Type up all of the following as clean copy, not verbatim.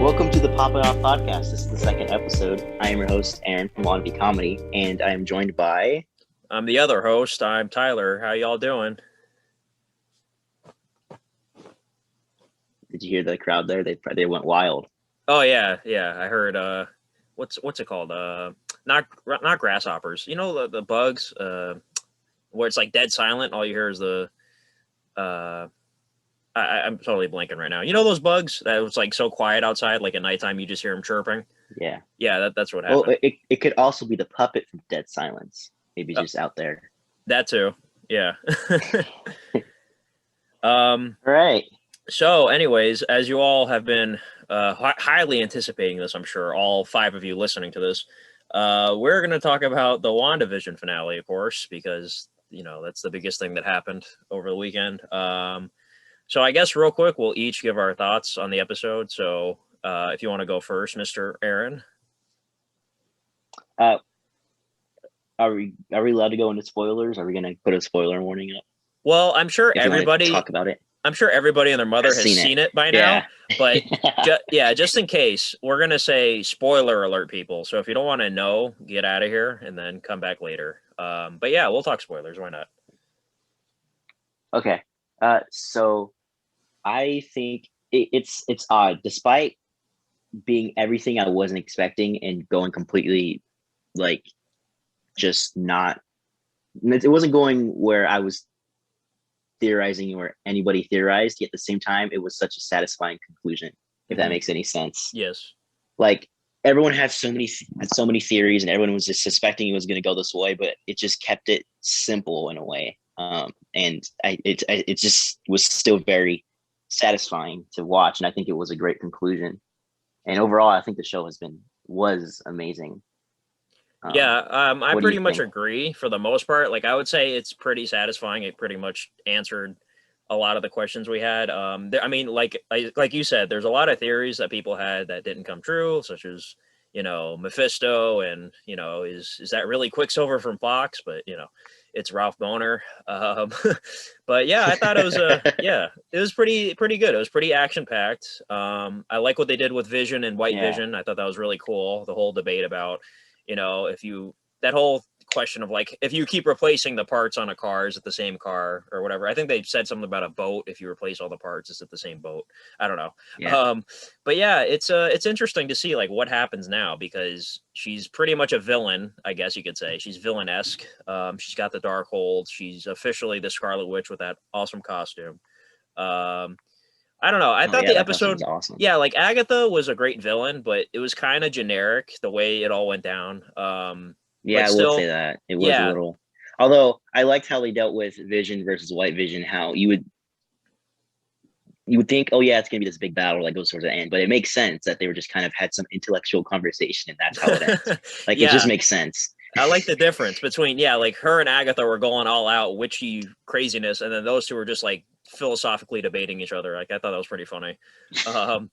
Welcome to the Popping Off Podcast. This is the second episode. I am your host, Aaron from Wannabe Comedy, and I am joined by... I'm the other host. I'm Tyler. How y'all doing? Did you hear the crowd there? They went wild. Oh yeah. I heard. What's it called? Not grasshoppers. You know the bugs. Where it's like dead silent. All you hear is the. I'm totally blanking right now. You know those bugs that was like so quiet outside, like at nighttime, you just hear them chirping. Yeah. That's what happened. Well, it could also be the puppet from Dead Silence. Maybe just out there. That too. Yeah. All right. So, anyways, as you all have been highly anticipating this, I'm sure, all 5 of you listening to this, we're going to talk about the WandaVision finale, of course, because, that's the biggest thing that happened over the weekend. So I guess real quick, we'll each give our thoughts on the episode. So if you want to go first, Mr. Aaron. Are we allowed to go into spoilers? Are we going to put a spoiler warning up? Well, I'm sure everybody talk about it. I'm sure everybody and their mother has seen it by now, but just in case, we're going to say spoiler alert, people. So if you don't want to know, get out of here and then come back later. But yeah, we'll talk spoilers. Why not? Okay. So I think it's odd, despite being everything I wasn't expecting and going completely like just not, it wasn't going where I was theorizing or anybody theorized, yet at the same time it was such a satisfying conclusion, if that makes any sense. Yes. Like everyone had so many theories and everyone was just suspecting it was going to go this way, but it just kept it simple in a way. And it just was still very satisfying to watch, and I think it was a great conclusion. And overall, I think the show was amazing. I pretty much agree for the most part. Like I would say it's pretty satisfying. It pretty much answered a lot of the questions we had. Like you said, there's a lot of theories that people had that didn't come true, such as Mephisto, and is that really Quicksilver from Fox? But it's Ralph Bohner. But yeah, I thought it was it was pretty good. It was pretty action packed. I like what they did with Vision and White Vision. I thought that was really cool. The whole debate about that whole question of like, if you keep replacing the parts on a car, is it the same car or whatever? I think they said something about a boat. If you replace all the parts, is it the same boat? I don't know. But yeah, it's interesting to see like what happens now, because she's pretty much a villain, I guess you could say. She's villain-esque. She's got the Darkhold. She's officially the Scarlet Witch with that awesome costume. I don't know. I thought the episode, awesome. Yeah, like Agatha was a great villain, but it was kind of generic the way it all went down. I will say that it was a little. Although I liked how they dealt with Vision versus White Vision. How you would think, oh yeah, it's gonna be this big battle that goes towards the end, but it makes sense that they were just kind of had some intellectual conversation, and that's how it ends. Like it just makes sense. I like the difference between like her and Agatha were going all out witchy craziness, and then those two were just like philosophically debating each other. Like I thought that was pretty funny. But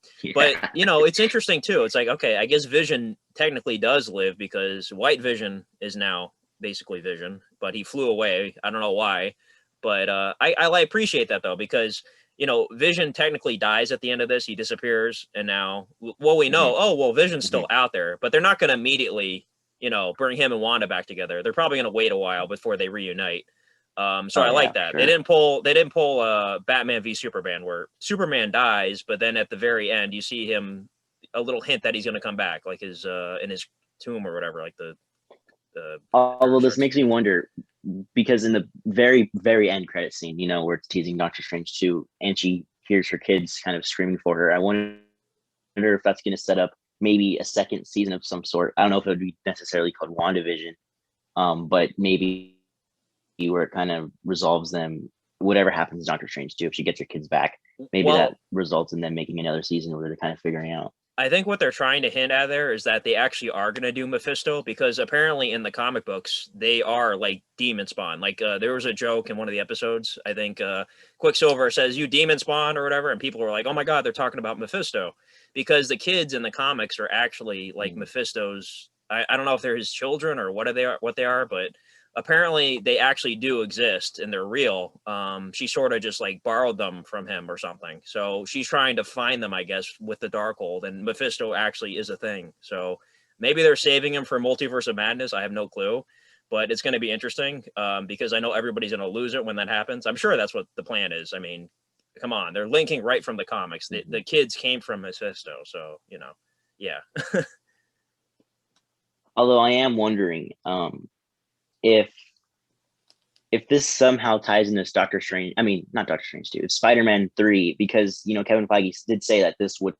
it's interesting too. It's like, okay, I guess Vision technically does live because White Vision is now basically Vision, but he flew away. I don't know why, but I appreciate that though, because Vision technically dies at the end of this. He disappears, and now we know Vision's still out there, but they're not going to immediately bring him and Wanda back together. They're probably going to wait a while before they reunite. So I like that. Sure. They didn't pull Batman v Superman, where Superman dies, but then at the very end you see him, a little hint that he's going to come back, like his in his tomb or whatever, like the although this makes me wonder, because in the very, very end credit scene, where it's teasing Doctor Strange 2, and she hears her kids kind of screaming for her, I wonder if that's going to set up maybe a second season of some sort. I don't know if it would be necessarily called WandaVision, but maybe where it kind of resolves them, whatever happens to Doctor Strange 2, if she gets her kids back, maybe that results in them making another season where they're kind of figuring out. I think what they're trying to hint at there is that they actually are going to do Mephisto, because apparently in the comic books, they are like demon spawn. Like there was a joke in one of the episodes, I think Quicksilver says, "You demon spawn," or whatever. And people were like, oh my God, they're talking about Mephisto, because the kids in the comics are actually like Mephisto's. I don't know if they're his children or what they are, but apparently they actually do exist and they're real. She sort of just like borrowed them from him or something. So she's trying to find them, I guess, with the Darkhold, and Mephisto actually is a thing. So maybe they're saving him for Multiverse of Madness. I have no clue, but it's going to be interesting because I know everybody's going to lose it when that happens. I'm sure that's what the plan is. I mean, come on, they're linking right from the comics. The kids came from Mephisto, so yeah. Although I am wondering if this somehow ties into Doctor Strange. I mean, not Doctor Strange 2, Spider-Man 3, because Kevin Feige did say that this would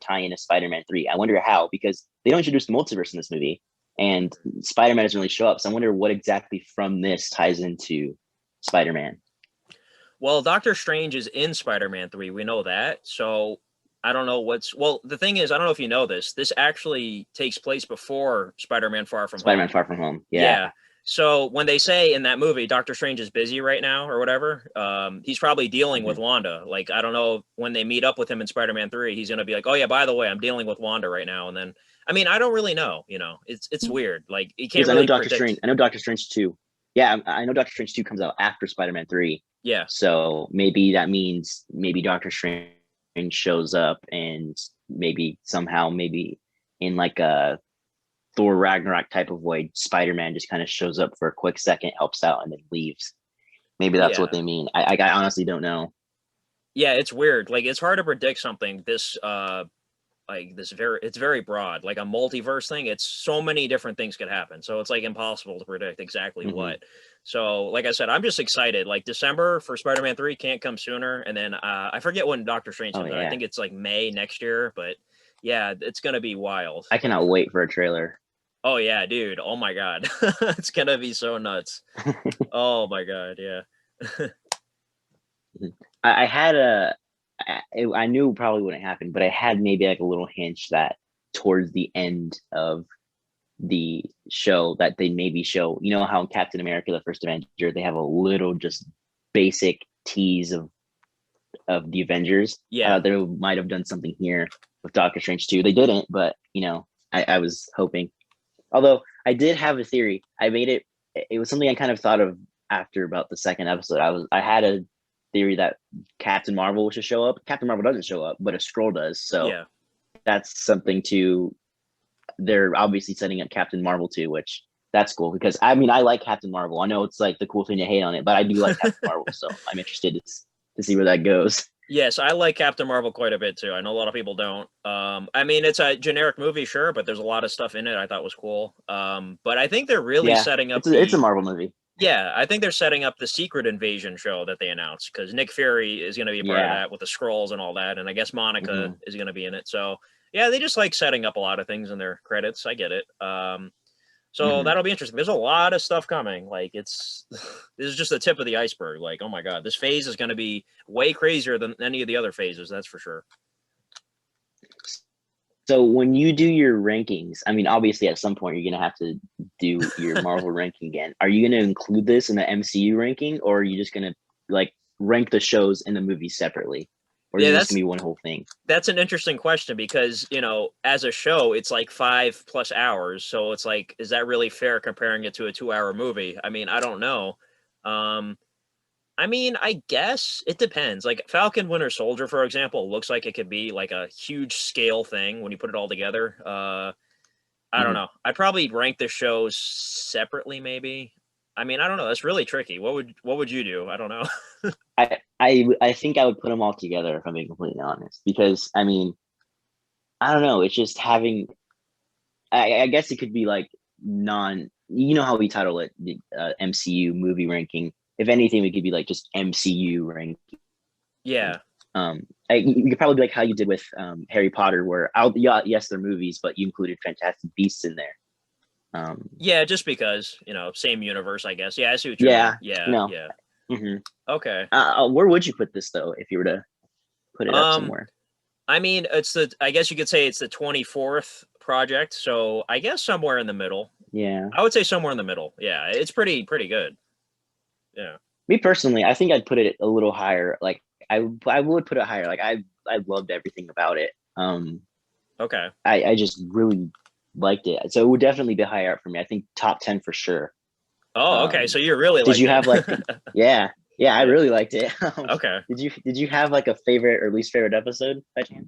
tie into Spider-Man 3. I wonder how, because they don't introduce the multiverse in this movie, and Spider-Man doesn't really show up. So I wonder what exactly from this ties into Spider-Man. Well, Doctor Strange is in Spider-Man 3. We know that. So I don't know the thing is, I don't know if you know this. This actually takes place before Spider-Man Far From Home. Spider-Man Far From Home. Yeah. So when they say in that movie, Doctor Strange is busy right now or whatever, he's probably dealing with Wanda. Like, I don't know, when they meet up with him in Spider-Man 3, he's going to be like, oh yeah, by the way, I'm dealing with Wanda right now. And then, I mean, I don't really know, it's weird. Like, you can't really I know Doctor Strange 2. Yeah, I know Doctor Strange 2 comes out after Spider-Man 3. Yeah. So maybe that means Doctor Strange shows up, and maybe somehow in like a Thor Ragnarok type of way, Spider-Man just kind of shows up for a quick second, helps out, and then leaves. Maybe that's what they mean. I honestly don't know. Yeah, it's weird. Like, it's hard to predict something this it's very broad, like a multiverse thing. It's so many different things could happen. So it's like impossible to predict exactly what. So like I said, I'm just excited. Like, December for Spider-Man 3 can't come sooner. And then I forget when Doctor Strange comes out. I think it's like May next year, but yeah, it's going to be wild. I cannot wait for a trailer. Oh yeah, dude. Oh my God. It's going to be so nuts. Oh my God. Yeah. I had I knew it probably wouldn't happen, but I had maybe like a little hinge that towards the end of the show that they maybe show, how in Captain America, the First Avenger, they have a little just basic tease of the Avengers. Yeah. They might have done something here with Doctor Strange 2. They didn't, but I was hoping. Although I did have a theory. I made it was something I kind of thought of after about the second episode. I had a theory that Captain Marvel should show up. Captain Marvel doesn't show up, but a Skrull does. So that's something they're obviously setting up Captain Marvel too, which that's cool, because I mean, I like Captain Marvel. I know it's like the cool thing to hate on it, but I do like Captain Marvel. So I'm interested to see where that goes. Yes, I like Captain Marvel quite a bit too. I know a lot of people don't. I mean, it's a generic movie, sure, but there's a lot of stuff in it I thought was cool. But I think they're really setting up. It's a Marvel movie. Yeah, I think they're setting up the Secret Invasion show that they announced, because Nick Fury is going to be a part of that with the Skrulls and all that, and I guess Monica is going to be in it. So yeah, they just like setting up a lot of things in their credits. I get it. So that'll be interesting. There's a lot of stuff coming. Like, this is just the tip of the iceberg. Like, oh my God, this phase is going to be way crazier than any of the other phases. That's for sure. So when you do your rankings, I mean, obviously at some point you're going to have to do your Marvel ranking again. Are you going to include this in the MCU ranking, or are you just going to like rank the shows and the movies separately? Or is this going to be one whole thing? That's an interesting question, because, as a show, it's like 5+ hours. So it's like, is that really fair comparing it to a 2-hour movie? I mean, I don't know. I mean, I guess it depends. Like, Falcon Winter Soldier, for example, looks like it could be like a huge scale thing when you put it all together. I don't know. I'd probably rank the shows separately, maybe. I mean, I don't know. That's really tricky. What would you do? I don't know. I think I would put them all together, if I'm being completely honest, because I mean, I don't know. It's just having. I guess it could be like how we title it, the MCU movie ranking. If anything, it could be like just MCU ranking. Yeah. You could probably be like how you did with Harry Potter, where yes, they're movies, but you included Fantastic Beasts in there. Yeah, just because same universe, I guess. Yeah, I see what you mean. Yeah. Mm-hmm. Okay. Where would you put this though, if you were to put it up somewhere? I mean, I guess you could say it's the 24th project, so I guess somewhere in the middle. Yeah. I would say somewhere in the middle. Yeah, it's pretty good. Yeah. Me personally, I think I'd put it a little higher. Like I would put it higher. Like I loved everything about it. Okay. I just really liked it. So it would definitely be higher up for me. I think top 10 for sure. Oh, okay. So you really did liked you it. have like, yeah, I really liked it. Okay. Did you have like a favorite or least favorite episode by chance?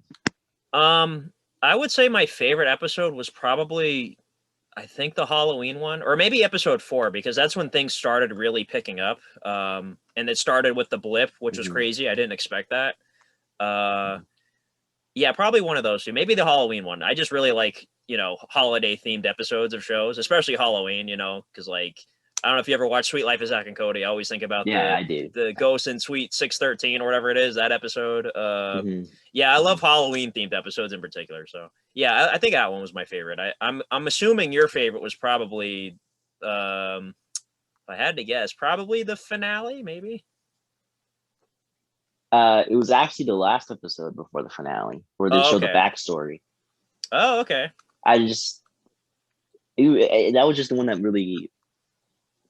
I would say my favorite episode was probably, I think, the Halloween one, or maybe episode 4, because that's when things started really picking up. And it started with the blip, which was crazy. I didn't expect that. Yeah, probably one of those two. Maybe the Halloween one. I just really like, holiday themed episodes of shows, especially Halloween, because like, I don't know if you ever watched Sweet Life of Zack and Cody. I always think about Yeah, I do. the Ghost in Suite 613 or whatever it is, that episode. Yeah, I love Halloween themed episodes in particular. So yeah, I think that one was my favorite. I'm assuming your favorite was probably, if I had to guess, probably the finale, maybe. It was actually the last episode before the finale where they show the backstory. Oh, okay. That was just the one that really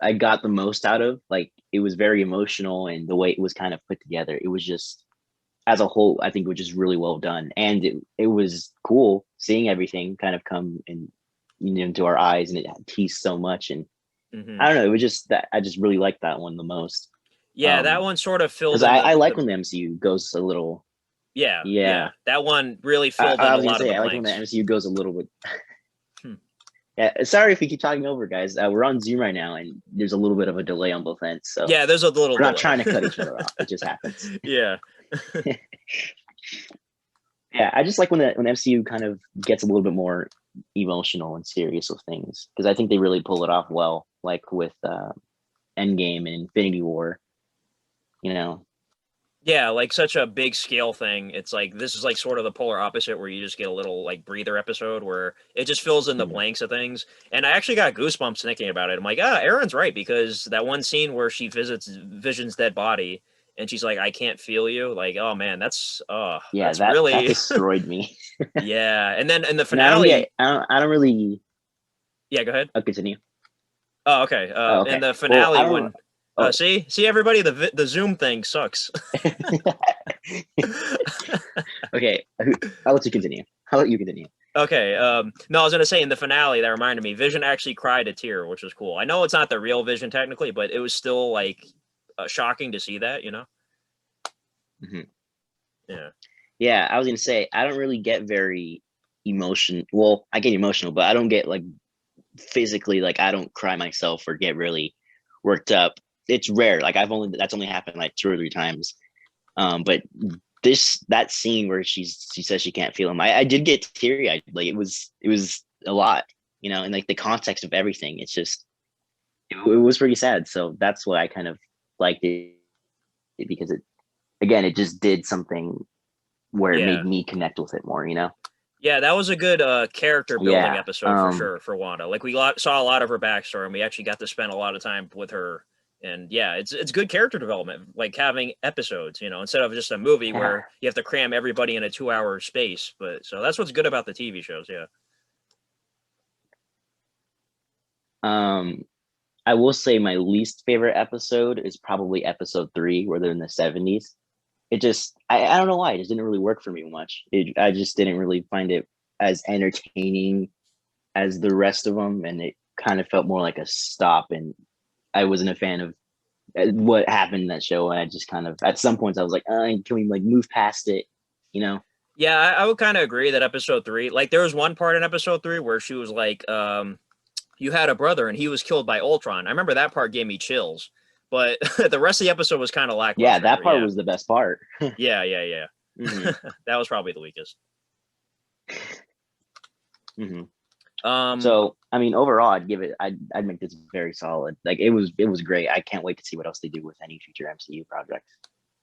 I got the most out of. Like, it was very emotional, and the way it was kind of put together, it was just, as a whole, I think it was just really well done. And it was cool seeing everything kind of come into our eyes, and it teased so much. And I don't know, it was just that I just really liked that one the most. Yeah, that one sort of filled in. Because I like when the MCU goes a little. Yeah. That one really filled in a lot of the blanks. I like when the MCU goes a little bit. Yeah, sorry if we keep talking over, guys. We're on Zoom right now, and there's a little bit of a delay on both ends. So yeah, there's a little. We're not trying to cut each other off. It just happens. Yeah. Yeah, I just like when the MCU kind of gets a little bit more emotional and serious with things, because I think they really pull it off well, like with Endgame and Infinity War. Yeah, like such a big scale thing. It's like this is like sort of the polar opposite, where you just get a little like breather episode where it just fills in the blanks of things. And I actually got goosebumps thinking about it. I'm like, Aaron's right, because that one scene where she visits Vision's dead body and she's like, I can't feel you. Like, oh man, that's really that destroyed me. Yeah, and then in the finale, I don't really. Yeah, go ahead. I'll continue. Oh, okay. In the finale, see everybody, the Zoom thing sucks. Okay, I'll let you continue. Okay. No, I was gonna say in the finale, that reminded me, Vision actually cried a tear, which was cool. I know it's not the real Vision technically, but it was still like shocking to see that, Yeah, I was gonna say I don't really get very emotional. Well, I get emotional, but I don't get like physically, like I don't cry myself or get really worked up. It's rare. Like that's only happened like 2 or 3 times. But that scene where she says she can't feel him, I did get teary eyed. Like it was a lot, and like the context of everything. It's just it was pretty sad. So that's why I kind of liked it, because it just did something where it made me connect with it more. Yeah, that was a good character building episode for sure for Wanda. Like we saw a lot of her backstory, and we actually got to spend a lot of time with her. And yeah, it's good character development, like having episodes, instead of just a movie where you have to cram everybody in a 2-hour space. But so that's what's good about the TV shows. Yeah. I will say my least favorite episode is probably episode 3, where they're in the 70s. It just, I don't know why, it just didn't really work for me much. I just didn't really find it as entertaining as the rest of them, and it kind of felt more like a stop, and I wasn't a fan of what happened in that show. And I just kind of, at some points, I was like, can we like move past it? Yeah, I would kind of agree that episode 3, like there was one part in episode 3 where she was like, you had a brother and he was killed by Ultron. I remember that part gave me chills, but the rest of the episode was kind of lackluster. Yeah, that part was the best part. Yeah. Mm-hmm. That was probably the weakest. So I mean, overall, I'd make this very solid. Like it was great. I can't wait to see what else they do with any future MCU projects.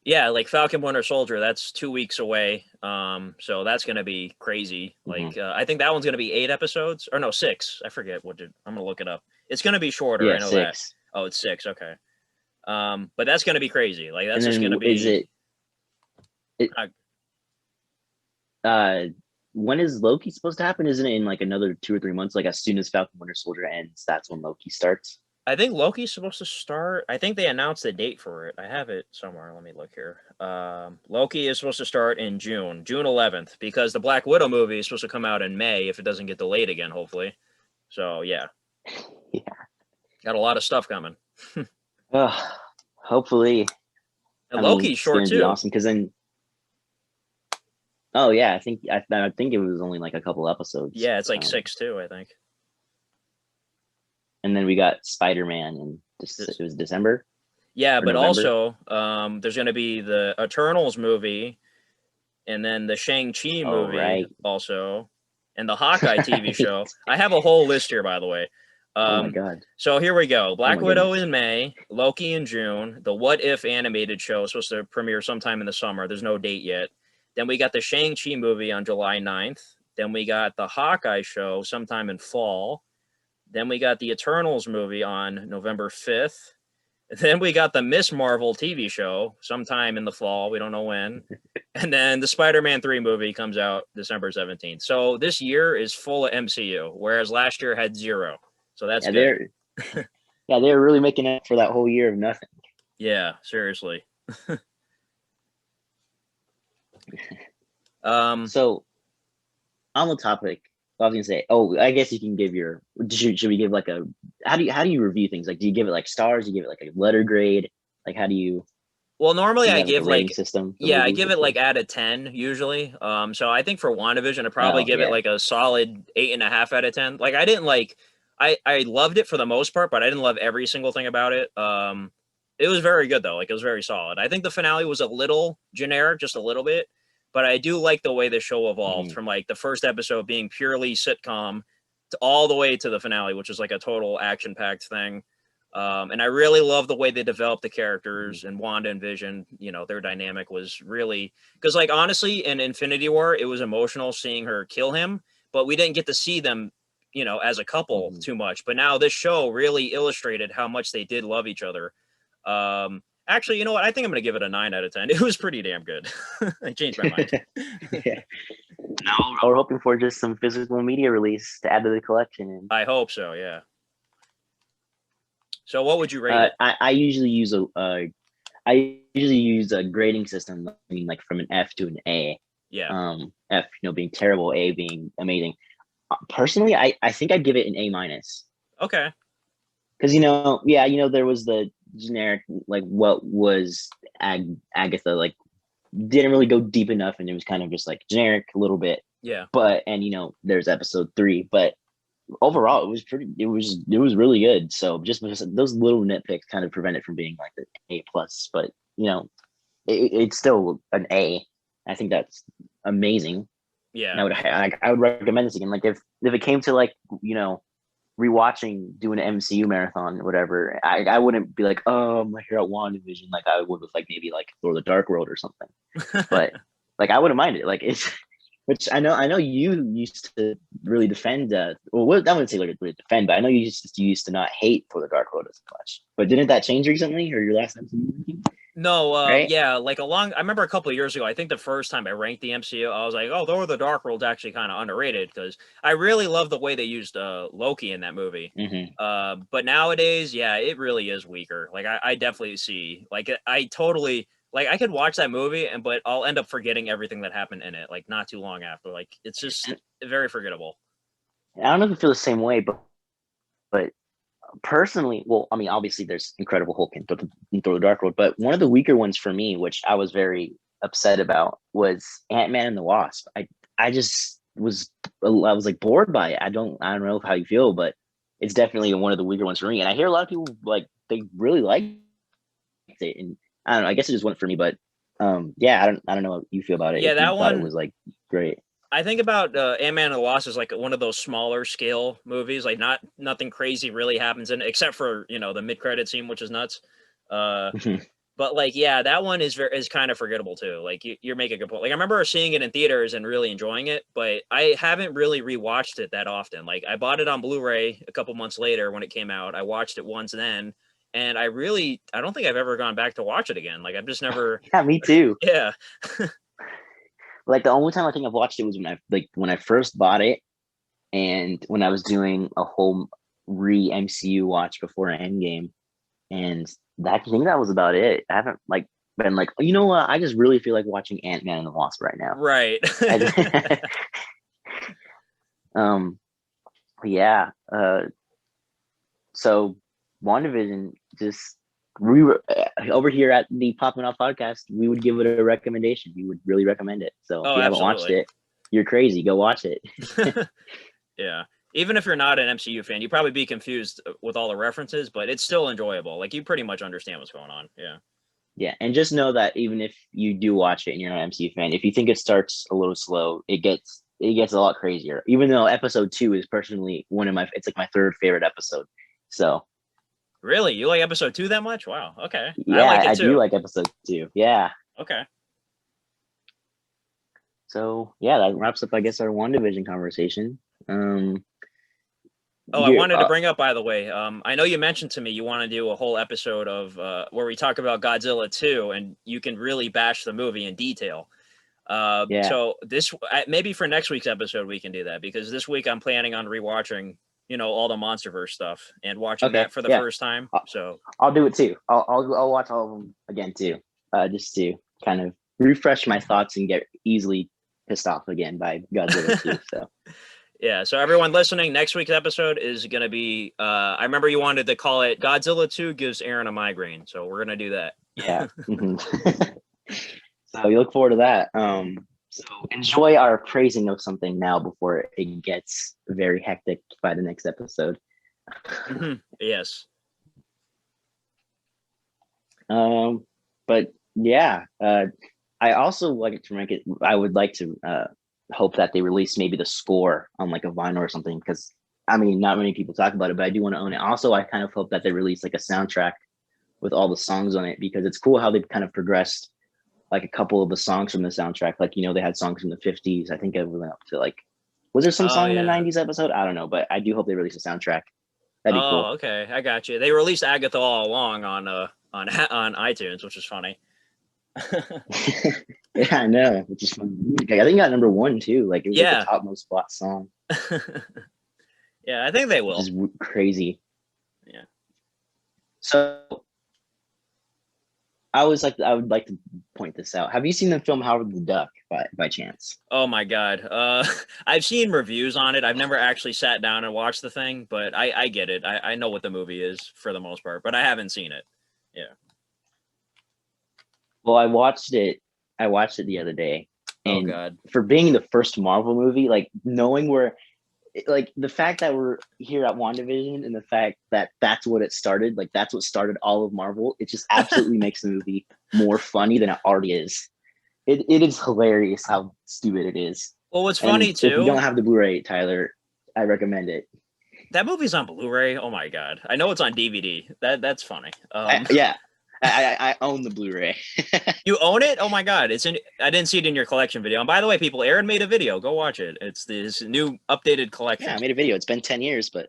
Yeah, like Falcon Winter Soldier, that's 2 weeks away. So that's gonna be crazy. Like I think that one's gonna be 8 episodes, or no, 6. I forget I'm gonna look it up. It's gonna be shorter. Yeah, I know 6. That. Oh, it's 6. Okay. But that's gonna be crazy. Like that's just gonna be. When is Loki supposed to happen? Isn't it in like another 2 or 3 months? Like as soon as Falcon Winter Soldier ends, that's when Loki starts. I think Loki's supposed to start. I think they announced the date for it. I have it somewhere. Let me look here. Loki is supposed to start in June 11th, because the Black Widow movie is supposed to come out in May if it doesn't get delayed again, hopefully. So yeah. Yeah. Got a lot of stuff coming. Hopefully. And Loki's it's going short to be too. awesome because then. Oh yeah, I think it was only like a couple episodes. Yeah, it's like 6 too, I think. And then we got Spider-Man and it was December. Yeah, but November. Also there's going to be the Eternals movie, and then the Shang-Chi movie also, and the Hawkeye TV show. I have a whole list here, by the way. Oh my god! So here we go. Black Widow in May, Loki in June. The What If animated show is supposed to premiere sometime in the summer. There's no date yet. Then we got the Shang-Chi movie on July 9th. Then we got the Hawkeye show sometime in fall. Then we got the Eternals movie on November 5th. Then we got the Miss Marvel TV show sometime in the fall. We don't know when. And then the Spider-Man 3 movie comes out December 17th. So this year is full of MCU, whereas last year had 0. So that's good. They're really making it for that whole year of nothing. Yeah, seriously. So on the topic, I was gonna say, I guess you can give your. Should we give like a? How do you review things? Like, do you give it like stars? Do you give it like a letter grade? Like, how do you? Well, normally I give like system. I give it like out of 10 usually. So I think for WandaVision, I probably give it like a solid 8.5 out of 10. Like I didn't like, I loved it for the most part, but I didn't love every single thing about it. It was very good though. Like it was very solid. I think the finale was a little generic, just a little bit. But I do like the way the show evolved from like the first episode being purely sitcom to all the way to the finale, which is like a total action-packed thing. And I really love the way they developed the characters and Wanda and Vision. You know, their dynamic was really because, like, honestly, in Infinity War, it was emotional seeing her kill him, but we didn't get to see them, you know, as a couple too much. But now this show really illustrated how much they did love each other. Actually, you know what? I think I'm going to give it a 9 out of 10. It was pretty damn good. I changed my mind. Yeah. Now we're hoping for just some physical media release to add to the collection. I hope so, yeah. So what would you rate it? I usually use a grading system, I mean, like from an F to an A. Yeah. F, being terrible, A being amazing. Personally, I think I'd give it an A-. Okay. Because there was the generic, like, what was Agatha, like, didn't really go deep enough, and it was kind of just like generic a little bit. Yeah. But there's episode 3, but overall it was really good. So just those little nitpicks kind of prevent it from being like the A+. But it's still an A. I think that's amazing. Yeah. And I would recommend this again. Like if it came to like rewatching, doing an MCU marathon or whatever, I wouldn't be like, oh, I'm here at WandaVision like I would with like maybe like Thor: The Dark World or something. But like I wouldn't mind it. Like it's, which I know you used to really defend. I wouldn't say really defend, but I know you used to not hate Thor: The Dark World as much. But didn't that change recently, or your last MCU? No, right? Yeah, like I remember a couple of years ago, I think the first time I ranked the MCU, I was like, oh, Thor: The Dark World's actually kind of underrated because I really love the way they used Loki in that movie. Mm-hmm. But nowadays, yeah, it really is weaker. Like I definitely see, like I totally, like I could watch that movie but I'll end up forgetting everything that happened in it, like not too long after. Like it's just very forgettable. I don't know if you feel the same way, but personally, well, I mean, obviously there's Incredible Hulk and Thor: The Dark World, but one of the weaker ones for me, which I was very upset about, was Ant-Man and the Wasp. I was like bored by it. I don't know how you feel, but it's definitely one of the weaker ones for me. And I hear a lot of people like they really liked it, and I don't know. I guess it just went for me, but yeah, I don't know how you feel about it. Yeah, that one it was like great. I think about Ant-Man and the Wasp is like one of those smaller scale movies. Like nothing crazy really happens in it, except for the mid-credit scene, which is nuts. But like, yeah, that one is kind of forgettable too. Like you're making a good point. Like I remember seeing it in theaters and really enjoying it, but I haven't really rewatched it that often. Like I bought it on Blu-ray a couple months later when it came out. I watched it once then, and I don't think I've ever gone back to watch it again. Like I've just never. Yeah, me too. Yeah. Like the only time I think I've watched it was when I first bought it, and when I was doing a whole MCU watch before Endgame, and I think that was about it. I haven't been like, you know what? I just really feel like watching Ant-Man and the Wasp right now. Right. Yeah. So WandaVision, just we were over here at the Popping Off podcast, we would give it a recommendation. We would really recommend it. So if Oh, you haven't watched it, you're crazy. Go watch it. Yeah. Even if you're not an MCU fan, you'd probably be confused with all the references, but it's still enjoyable. Like, you pretty much understand what's going on. Yeah. Yeah, and just know that even if you do watch it and you're not an MCU fan, if you think it starts a little slow, it gets a lot crazier. Even though episode 2 is personally it's like my third favorite episode. So really, you like episode 2 that much? Wow. Okay. Yeah, I like it too. I do like episode 2. Yeah. Okay. So yeah, that wraps up, I guess, our WandaVision conversation. I wanted to bring up, by the way, I know you mentioned to me you want to do a whole episode of where we talk about Godzilla 2, and you can really bash the movie in detail. Yeah. So this maybe for next week's episode we can do that, because this week I'm planning on rewatching, all the MonsterVerse stuff and watching that for the first time. So I'll do it too. I'll watch all of them again too, just to kind of refresh my thoughts and get easily pissed off again by Godzilla 2. So. Yeah, so everyone listening, next week's episode is going to be, I remember you wanted to call it Godzilla 2 Gives Aaron a Migraine, so we're going to do that. Yeah. So we look forward to that. So enjoy our praising of something now before it gets very hectic by the next episode. Yes. But yeah, I also like to rank it. I would like to hope that they release maybe the score on like a vinyl or something, because I mean, not many people talk about it, but I do want to own it. Also, I kind of hope that they release like a soundtrack with all the songs on it, because it's cool how they've kind of progressed like a couple of the songs from the soundtrack. Like, they had songs from the 50s. I think it went up to like, was there some song in the 90s episode? I don't know, but I do hope they release a soundtrack. That'd be cool. Oh, okay. I got you. They released Agatha All Along on iTunes, which is funny. Yeah, I know, which is fun. I think it got number 1 too. Like, it was like the top most bought song. Yeah, I think they will. Which is crazy. Yeah. So I would like to point this out. Have you seen the film Howard the Duck by chance? Oh my God. I've seen reviews on it. I've never actually sat down and watched the thing, but I get it. I know what the movie is for the most part, but I haven't seen it. Yeah. Well, I watched it the other day. And oh God. For being the first Marvel movie, like knowing like the fact that we're here at WandaVision and the fact that that's what it started, like that's what started all of Marvel, it just absolutely makes the movie more funny than it already is. It is hilarious how stupid it is. Well, what's funny too, if you don't have the Blu-ray, Tyler, I recommend it. That movie's on Blu-ray. Oh my God. I know it's on DVD. That's funny. Yeah. I own the Blu-ray. You own it? Oh my God. I didn't see it in your collection video. And by the way, people, Aaron made a video. Go watch it. It's this new updated collection. Yeah, I made a video. It's been 10 years, but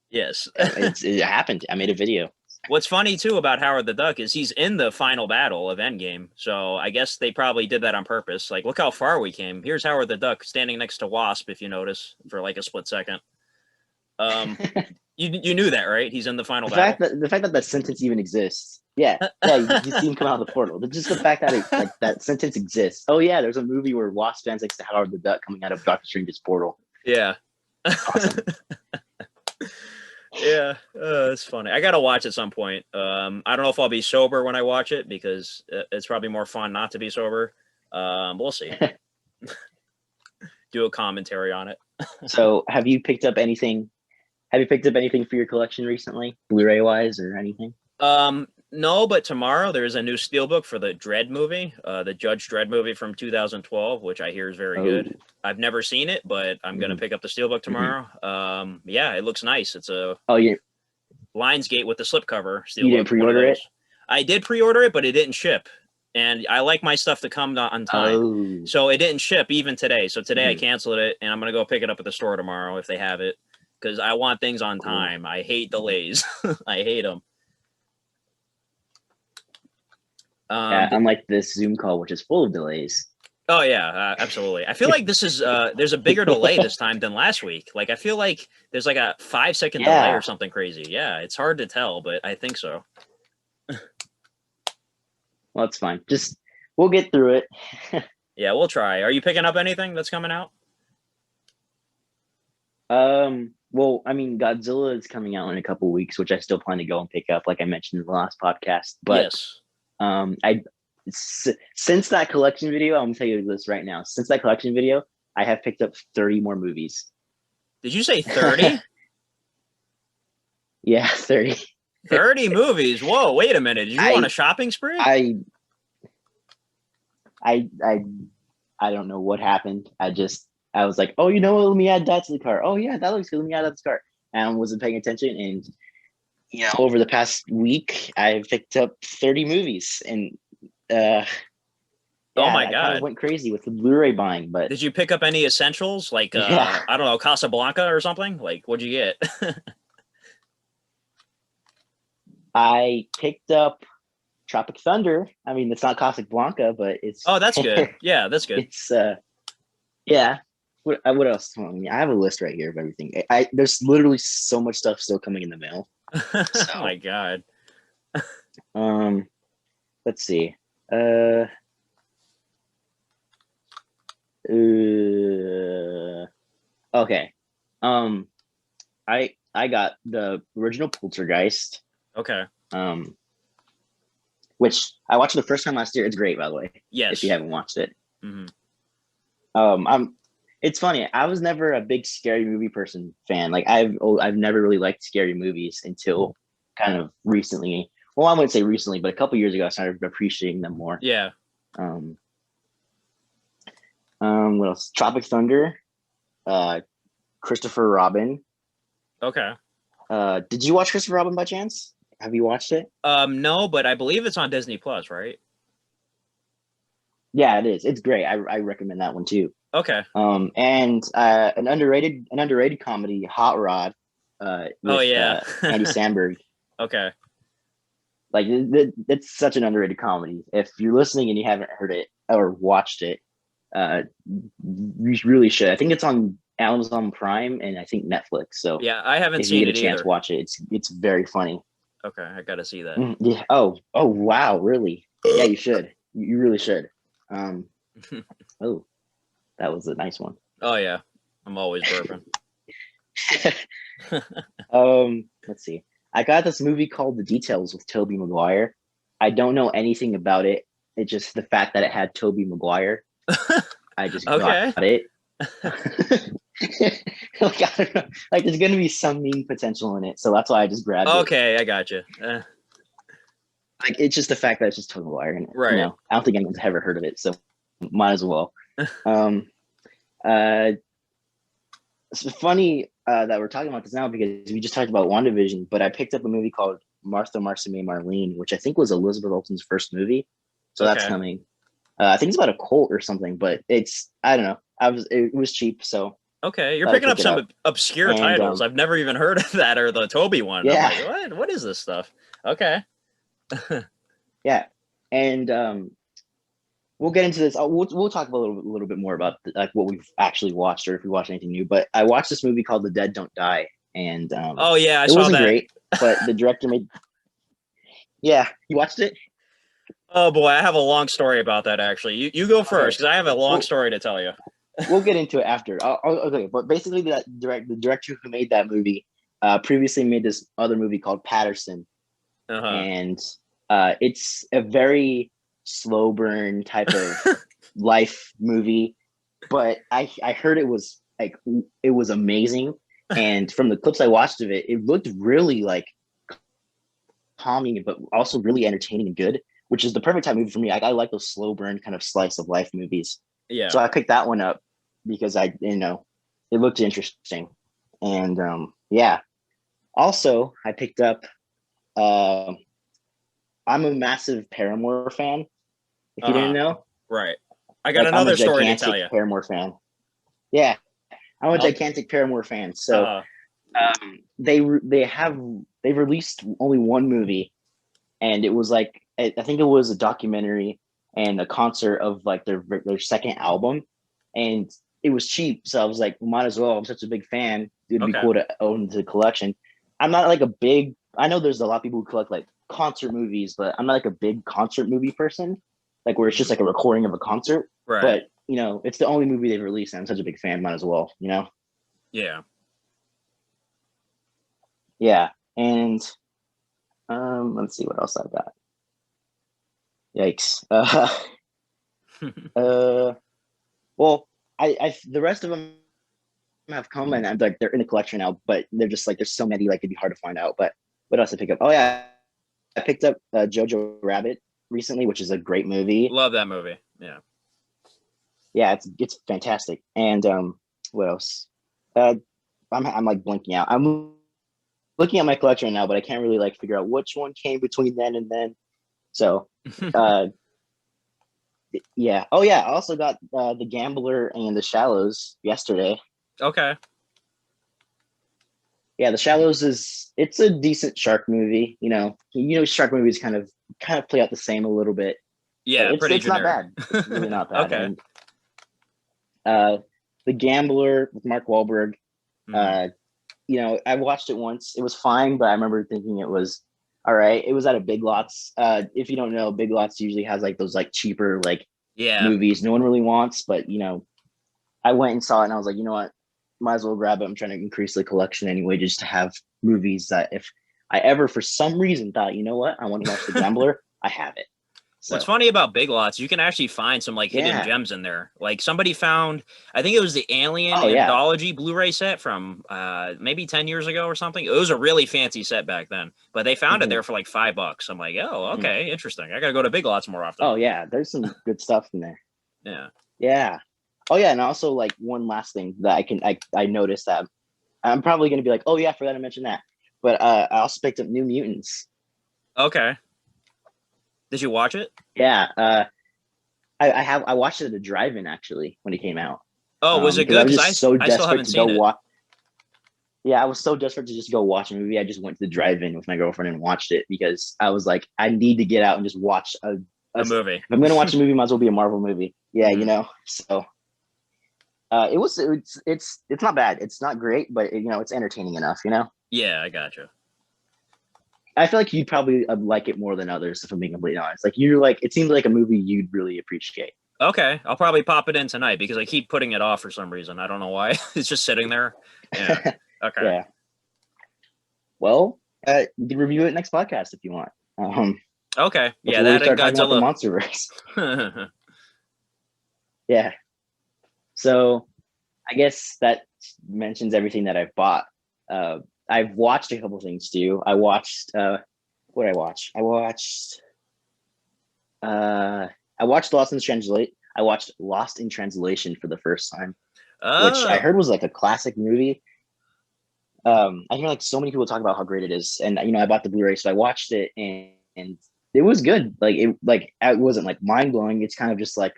yes. It happened. I made a video. What's funny too about Howard the Duck is he's in the final battle of Endgame. So I guess they probably did that on purpose. Like, look how far we came. Here's Howard the Duck standing next to Wasp, if you notice, for like a split second. You knew that, right? He's in the final battle. The fact that that sentence even exists. Yeah, you see him come out of the portal. Just the fact that that sentence exists. Oh yeah, there's a movie where Wasp stands next to Howard the Duck coming out of Doctor Strange's portal. Yeah. Awesome. Yeah, it's funny. I gotta watch at some point. I don't know if I'll be sober when I watch it, because it's probably more fun not to be sober. We'll see. Do a commentary on it. So, have you picked up anything? Have you picked up anything for your collection recently, Blu-ray wise or anything? No, but tomorrow there's a new steelbook for the Dredd movie, the Judge Dredd movie from 2012, which I hear is very good. I've never seen it, but I'm gonna pick up the steelbook tomorrow. Yeah, it looks nice. It's a Lionsgate with the slipcover steelbook. You didn't pre-order it? I did pre-order it, but it didn't ship. And I like my stuff to come on time. So it didn't ship even today. So today I canceled it, and I'm gonna go pick it up at the store tomorrow if they have it, because I want things on time. I hate delays. I hate them. Yeah, unlike this Zoom call, which is full of delays. Oh yeah, absolutely. I feel like this is there's a bigger delay this time than last week. Like I feel like there's like a 5-second delay or something crazy. Yeah, it's hard to tell, but I think so. Well, it's fine. We'll get through it. Yeah, we'll try. Are you picking up anything that's coming out? Well, I mean, Godzilla is coming out in a couple weeks, which I still plan to go and pick up, like I mentioned in the last podcast. But Yes. I since that collection video, I'm gonna tell you this right now. Since that collection video, I have picked up 30 more movies. Did you say 30? Yeah, 30. 30 movies. Whoa, wait a minute. Did you go on a shopping spree? I don't know what happened. I was like, oh, you know what? Let me add that to the cart. Oh yeah, that looks good. Let me add that to the cart. And I wasn't paying attention. And over the past week, I've picked up 30 movies, and oh my I God, kind of went crazy with the Blu-ray buying. But did you pick up any essentials like yeah. I don't know, Casablanca or something? Like, what'd you get? I picked up Tropic Thunder. I mean, it's not Casablanca, but it's. Oh, that's good. Yeah, that's good. It's yeah. What else? I have a list right here of everything. There's literally so much stuff still coming in the mail. So, oh my God. Let's see. Okay. I got the original Poltergeist. Okay. Which I watched the first time last year. It's great, by the way. Yes. If you haven't watched it. Mm-hmm. It's funny. I was never a big scary movie person fan. Like I've never really liked scary movies until kind of recently. Well, I wouldn't say recently, but a couple years ago, I started appreciating them more. Yeah. What else? Tropic Thunder. Christopher Robin. Okay. Did you watch Christopher Robin by chance? Have you watched it? No, but I believe it's on Disney Plus, right? Yeah, it is. It's great. I recommend that one too. Okay. And an underrated comedy, Hot Rod. With, Andy Samberg. Okay. Like it's such an underrated comedy. If you're listening and you haven't heard it or watched it, you really should. I think it's on Amazon Prime and I think Netflix. So yeah, I haven't seen it. If you get a chance, either. watch it. It's very funny. Okay, I gotta see that. Yeah. Oh wow, really? Yeah, you should. You really should. Oh, that was a nice one. Oh yeah, I'm always burping. Let's see. I got this movie called The Details with Tobey Maguire. I don't know anything about it. It's just the fact that it had Tobey Maguire. I just got it. Like, I don't know. Like there's gonna be some meme potential in it, so that's why I just grabbed it. Okay, I got you. Like it's just the fact that it's just Tobey Maguire, and right. I don't think anyone's ever heard of it, so might as well. It's funny that we're talking about this now because we just talked about WandaVision, but I picked up a movie called Martha, Marcy May, Marlene, which I think was Elizabeth Olsen's first movie. So that's coming. I think it's about a cult or something, but I don't know. It was cheap, so. Okay, you're picking up some obscure titles. I've never even heard of that or the Toby one. Yeah. I'm like, what is this stuff? Okay. Yeah, and we'll get into this. We'll talk a little bit more about like what we've actually watched or if we watched anything new. But I watched this movie called The Dead Don't Die, and oh yeah, it wasn't great, but the director made. Yeah, you watched it? Oh boy, I have a long story about that actually. You go first because I have a long story to tell you. We'll get into it after. Okay, but basically, the director who made that movie previously made this other movie called Patterson, and it's a very slow burn type of life movie. But I heard it was amazing, and from the clips I watched of it, it looked really like calming, but also really entertaining and good, which is the perfect type of movie for me. I like those slow burn kind of slice of life movies. Yeah. So I picked that one up because it looked interesting. And yeah. Also, I picked up I'm a massive Paramore fan. If you didn't know. Right. I got another story to tell you. Paramore fan. Yeah. I'm a gigantic Paramore fan. So they've released only one movie, and it was like I think it was a documentary and a concert of like their second album, and it was cheap, so I was like, might as well. I'm such a big fan. It'd be cool to own the collection. I'm not like I know there's a lot of people who collect like concert movies, but I'm not like a big concert movie person, like where it's just like a recording of a concert. Right. But it's the only movie they've released, and I'm such a big fan. Might as well, Yeah. Yeah, and let's see what else I've got. Yikes. Well, I the rest of them have come and I'm like they're in the collection now, but they're just like there's so many like it'd be hard to find out. But what else I pick up? Oh yeah, I picked up Jojo Rabbit recently, which is a great movie. Love that movie. Yeah. Yeah, it's fantastic. And what else? I'm like blinking out. I'm looking at my collection right now, but I can't really like figure out which one came between then and then. So yeah. Oh yeah, I also got The Gambler and The Shallows yesterday. Okay. Yeah, The Shallows it's a decent shark movie. Shark movies kind of play out the same a little bit. Yeah, it's not bad. It's really not bad. Okay. And, The Gambler with Mark Wahlberg. I watched it once. It was fine, but I remember thinking it was all right. It was at a Big Lots. If you don't know, Big Lots usually has like those like cheaper like movies no one really wants, but I went and saw it and I was like, you know what? Might as well grab it. I'm trying to increase the collection anyway, just to have movies that if I ever for some reason thought, you know what, I want to watch The Gambler, I have it. So. What's funny about Big Lots, you can actually find some like hidden gems in there. Like somebody found, I think it was the Alien Anthology Blu-ray set from maybe 10 years ago or something. It was a really fancy set back then, but they found it there for like $5. I'm like, oh, okay, interesting. I gotta go to Big Lots more often. Oh yeah, there's some good stuff in there. Yeah. Yeah. Oh yeah, and also like one last thing that I noticed that I'm probably gonna be like, oh yeah, I forgot to mention that. But I also picked up New Mutants. Okay. Did you watch it? Yeah. I watched it at the drive-in actually when it came out. Oh, was it good? Because I still haven't seen it. Yeah, I was so desperate to just go watch a movie. I just went to the drive-in with my girlfriend and watched it because I was like, I need to get out and just watch a movie. If I'm gonna watch a movie, might as well be a Marvel movie. Yeah, So it's not bad. It's not great, but it's entertaining enough. Yeah, I gotcha. I feel like you'd probably like it more than others, if I'm being completely honest. Like it seems like a movie you'd really appreciate. Okay, I'll probably pop it in tonight because I keep putting it off for some reason. I don't know why. It's just sitting there. Yeah. Okay. Yeah. Well, you can review it next podcast if you want. Okay. Yeah, that and Godzilla. MonsterVerse. Yeah. So, I guess that mentions everything that I've bought. I've watched a couple things too. I watched what did I watch? I watched Lost in Translation. I watched Lost in Translation for the first time, which I heard was like a classic movie. I hear like so many people talk about how great it is, and I bought the Blu-ray, so I watched it, and it was good. It wasn't like mind blowing. It's kind of just like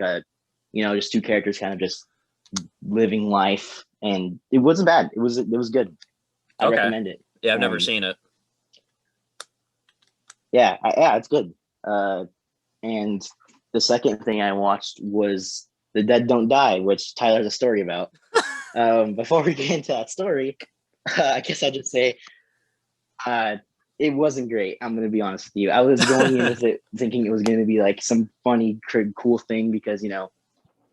just two characters kind of just living life, and it wasn't bad. It was good. I recommend it. Yeah, I've never seen it. Yeah, it's good. And the second thing I watched was The Dead Don't Die, which Tyler has a story about. Before we get into that story, I guess I'll just say it wasn't great. I'm going to be honest with you. I was going in with it thinking it was going to be like some funny, cool thing because,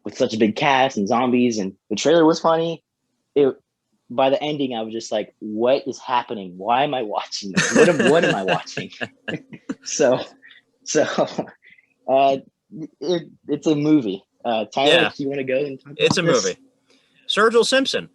with such a big cast and zombies, and the trailer was funny. By the ending, I was just like, what is happening? Why am I watching this? What am I watching? So it's a movie. Tyler, do you want to go and talk about It's a movie. Sergio Simpson.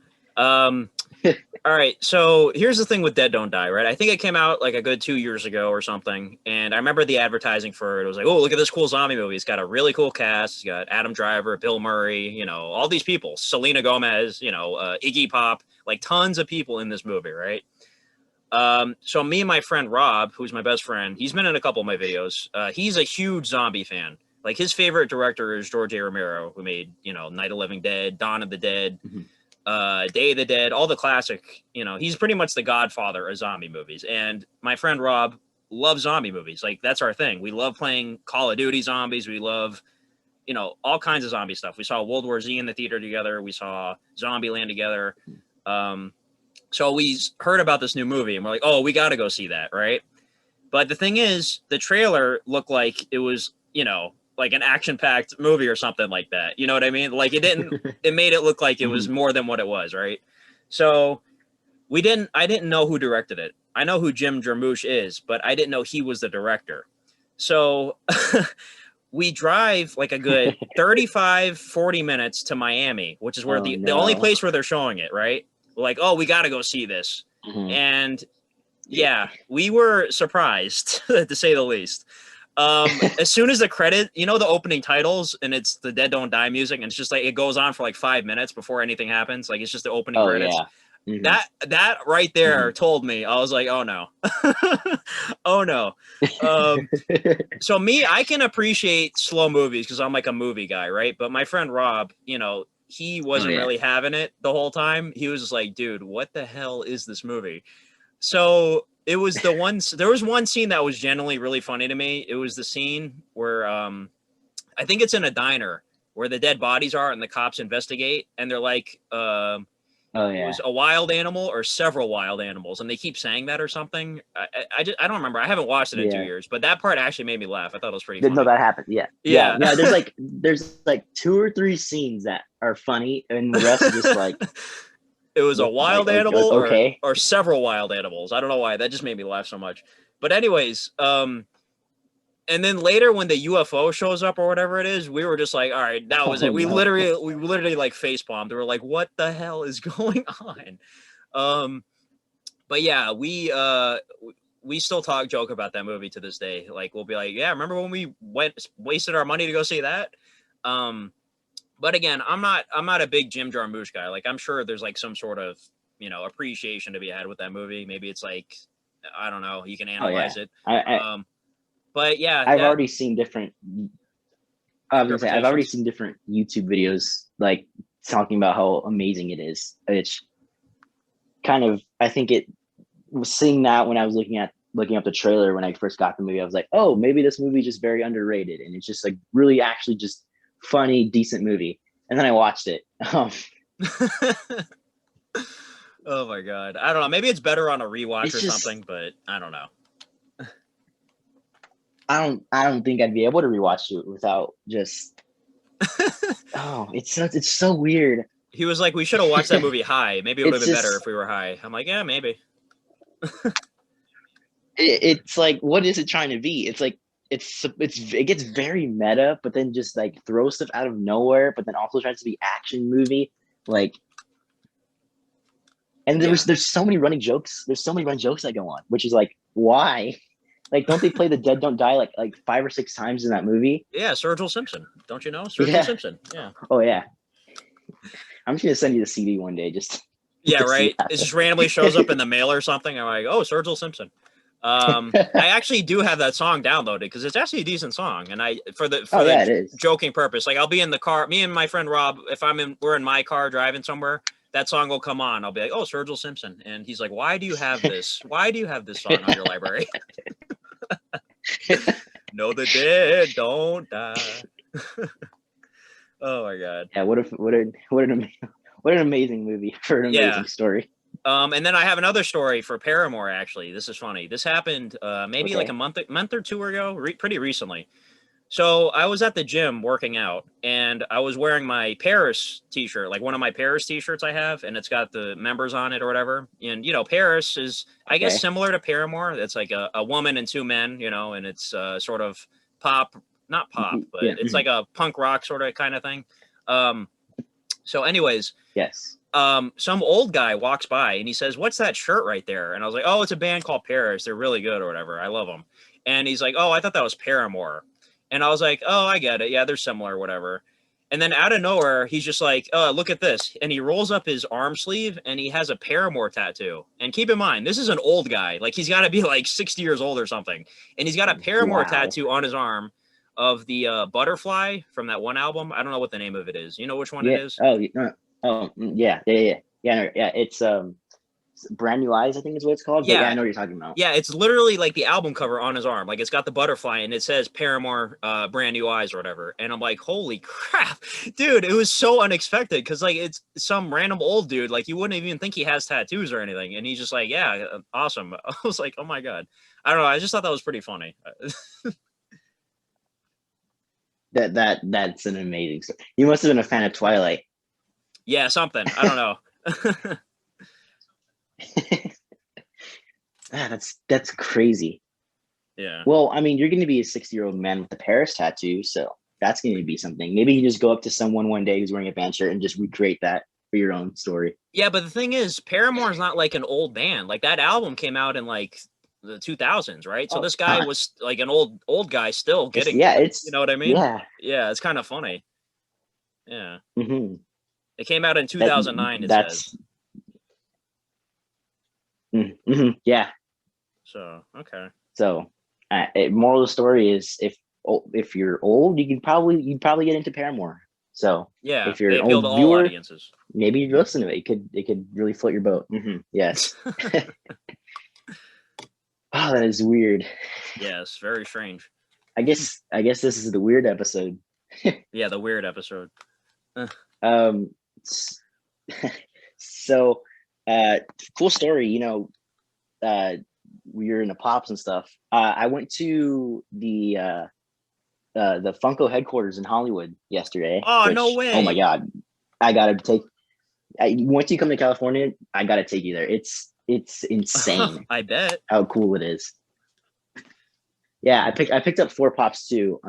All right, so here's the thing with Dead Don't Die, right? I think it came out like a good 2 years ago or something, and I remember the advertising for it. It was like, oh, look at this cool zombie movie. It's got a really cool cast. It's got Adam Driver, Bill Murray, all these people, Selena Gomez, Iggy Pop, like tons of people in this movie, right? So me and my friend Rob, who's my best friend, he's been in a couple of my videos. He's a huge zombie fan. Like his favorite director is George A. Romero, who made, Night of the Living Dead, Dawn of the Dead, Day of the Dead, all the classic, he's pretty much the godfather of zombie movies. And my friend Rob loves zombie movies. Like that's our thing. We love playing Call of Duty zombies. We love, all kinds of zombie stuff. We saw World War Z in the theater together. We saw Zombieland together. So we heard about this new movie and we're like, oh, we got to go see that. Right. But the thing is, the trailer looked like it was, like an action-packed movie or something like that. You know what I mean? Like it made it look like it was more than what it was, right? So I didn't know who directed it. I know who Jim Jarmusch is, but I didn't know he was the director. So we drive like a good 35, 40 minutes to Miami, which is where the only place where they're showing it, right? We're like, oh, we got to go see this. And yeah, we were surprised to say the least. As soon as the credit, the opening titles, and it's the Dead Don't Die music, and it's just like it goes on for like 5 minutes before anything happens. Like it's just the opening credits. Yeah. That right there told me, I was like, oh no. Oh no. So me, I can appreciate slow movies because I'm like a movie guy, right? But my friend Rob, he wasn't really having it the whole time. He was just like, dude, what the hell is this movie? So it was there was one scene that was genuinely really funny to me. It was the scene where I think it's in a diner where the dead bodies are and the cops investigate, and they're like, it was a wild animal or several wild animals, and they keep saying that or something. I don't remember. I haven't watched it in 2 years, but that part actually made me laugh. I thought it was pretty funny. No, that happened. Yeah. There's like 2 or 3 scenes that are funny, and the rest is just like it was a wild animal or several wild animals. I don't know why. That just made me laugh so much. But anyways, and then later when the UFO shows up or whatever it is, we were just like, all right, that was it. We literally like face bombed. We were like, what the hell is going on? But yeah, we still joke about that movie to this day. Like we'll be like, yeah, remember when we wasted our money to go see that? But again, I'm not a big Jim Jarmusch guy. Like I'm sure there's like some sort of, appreciation to be had with that movie. Maybe it's like, I don't know, you can analyze it. But yeah, I've already seen different. I've already seen different YouTube videos like talking about how amazing it is. It's kind of, I think it was seeing that when I was looking up the trailer when I first got the movie. I was like, oh, maybe this movie is just very underrated, and it's just like really actually just funny, decent movie. And then I watched it. Oh my god, I don't know. Maybe it's better on a rewatch something, but I don't know. I don't think I'd be able to rewatch it without just. Oh, it's so weird. He was like, we should have watched that movie high. Maybe it would have been better if we were high. I'm like, yeah, maybe. It's like, what is it trying to be? It's like it gets very meta, but then just like throws stuff out of nowhere, but then also tries to be action movie, like. And there's so many running jokes. There's so many running jokes that go on, which is like, why? Like, don't they play the Dead Don't Die like 5 or 6 times in that movie? Yeah, Sergio Simpson. Don't you know? Sergio Simpson. Yeah. Oh, yeah. I'm just going to send you the CD one day. Yeah, right? It just randomly shows up in the mail or something. I'm like, oh, Sergio Simpson. I actually do have that song downloaded because it's actually a decent song. And for the joking purpose, like I'll be in the car, me and my friend Rob, if we're in my car driving somewhere, that song will come on. I'll be like, oh, Sergio Simpson. And he's like, why do you have this? Why do you have this song on your library? No, the dead don't die. Oh my god. Yeah, what an amazing movie for an amazing story. And then I have another story for Paramore, actually. This is funny. This happened maybe like a month or 2 ago, pretty recently. So I was at the gym working out, and I was wearing my Paris t-shirt, like one of my Paris t-shirts I have, and it's got the members on it or whatever. And, Paris is, I guess, similar to Paramore. It's like a woman and 2 men, and it's sort of not pop, but it's like a punk rock sort of kind of thing. So anyways. Yes. Some old guy walks by and he says, what's that shirt right there? And I was like, oh, it's a band called Paris. They're really good or whatever. I love them. And he's like, oh, I thought that was Paramore. And I was like, oh, I get it. Yeah, they're similar, whatever. And then out of nowhere, he's just like, oh, look at this. And he rolls up his arm sleeve and he has a Paramore tattoo. And keep in mind, this is an old guy. Like he's got to be like 60 years old or something. And he's got a Paramore tattoo on his arm of the Butterfly from that one album. I don't know what the name of it is. You know which one it is? Yeah. It's Brand New Eyes, I think is what it's called. Yeah, I know what you're talking about. Yeah, it's literally like the album cover on his arm. Like it's got the butterfly and it says Paramore Brand New Eyes or whatever. And I'm like, holy crap, dude, it was so unexpected because like it's some random old dude. Like you wouldn't even think he has tattoos or anything. And he's just like, yeah, awesome. I was like, oh my God. I don't know. I just thought that was pretty funny. That's an amazing story. You must have been a fan of Twilight. Yeah, something. I don't know. that's crazy. Yeah. Well, I mean, you're going to be a 60-year-old man with a Paris tattoo, so that's going to be something. Maybe you just go up to someone one day who's wearing a band shirt and just recreate that for your own story. Yeah, but the thing is, Paramore is not like an old band. Like that album came out in like the 2000s, right? So this guy was like an old guy still getting it's you know what I mean? yeah. Yeah, it's kind of funny. Yeah. Mm-hmm. It came out in 2009, it That's says. mm-hmm. Yeah. So, okay. So, moral of the story is if you're old, you'd probably get into Paramore. So, yeah, if you're they an appeal to old all viewer, audiences. maybe you listen to it. It could really float your boat. Mm-hmm. Yes. Oh, that is weird. Yes, very strange. I guess this is the weird episode. Yeah, the weird episode. So, cool story. We were in the Pops and stuff. I went to the Funko headquarters in Hollywood yesterday. Oh, no way! Oh my god, I gotta take. Once you come to California, I gotta take you there. It's insane. I bet how cool it is. Yeah, I picked up 4 Pops too.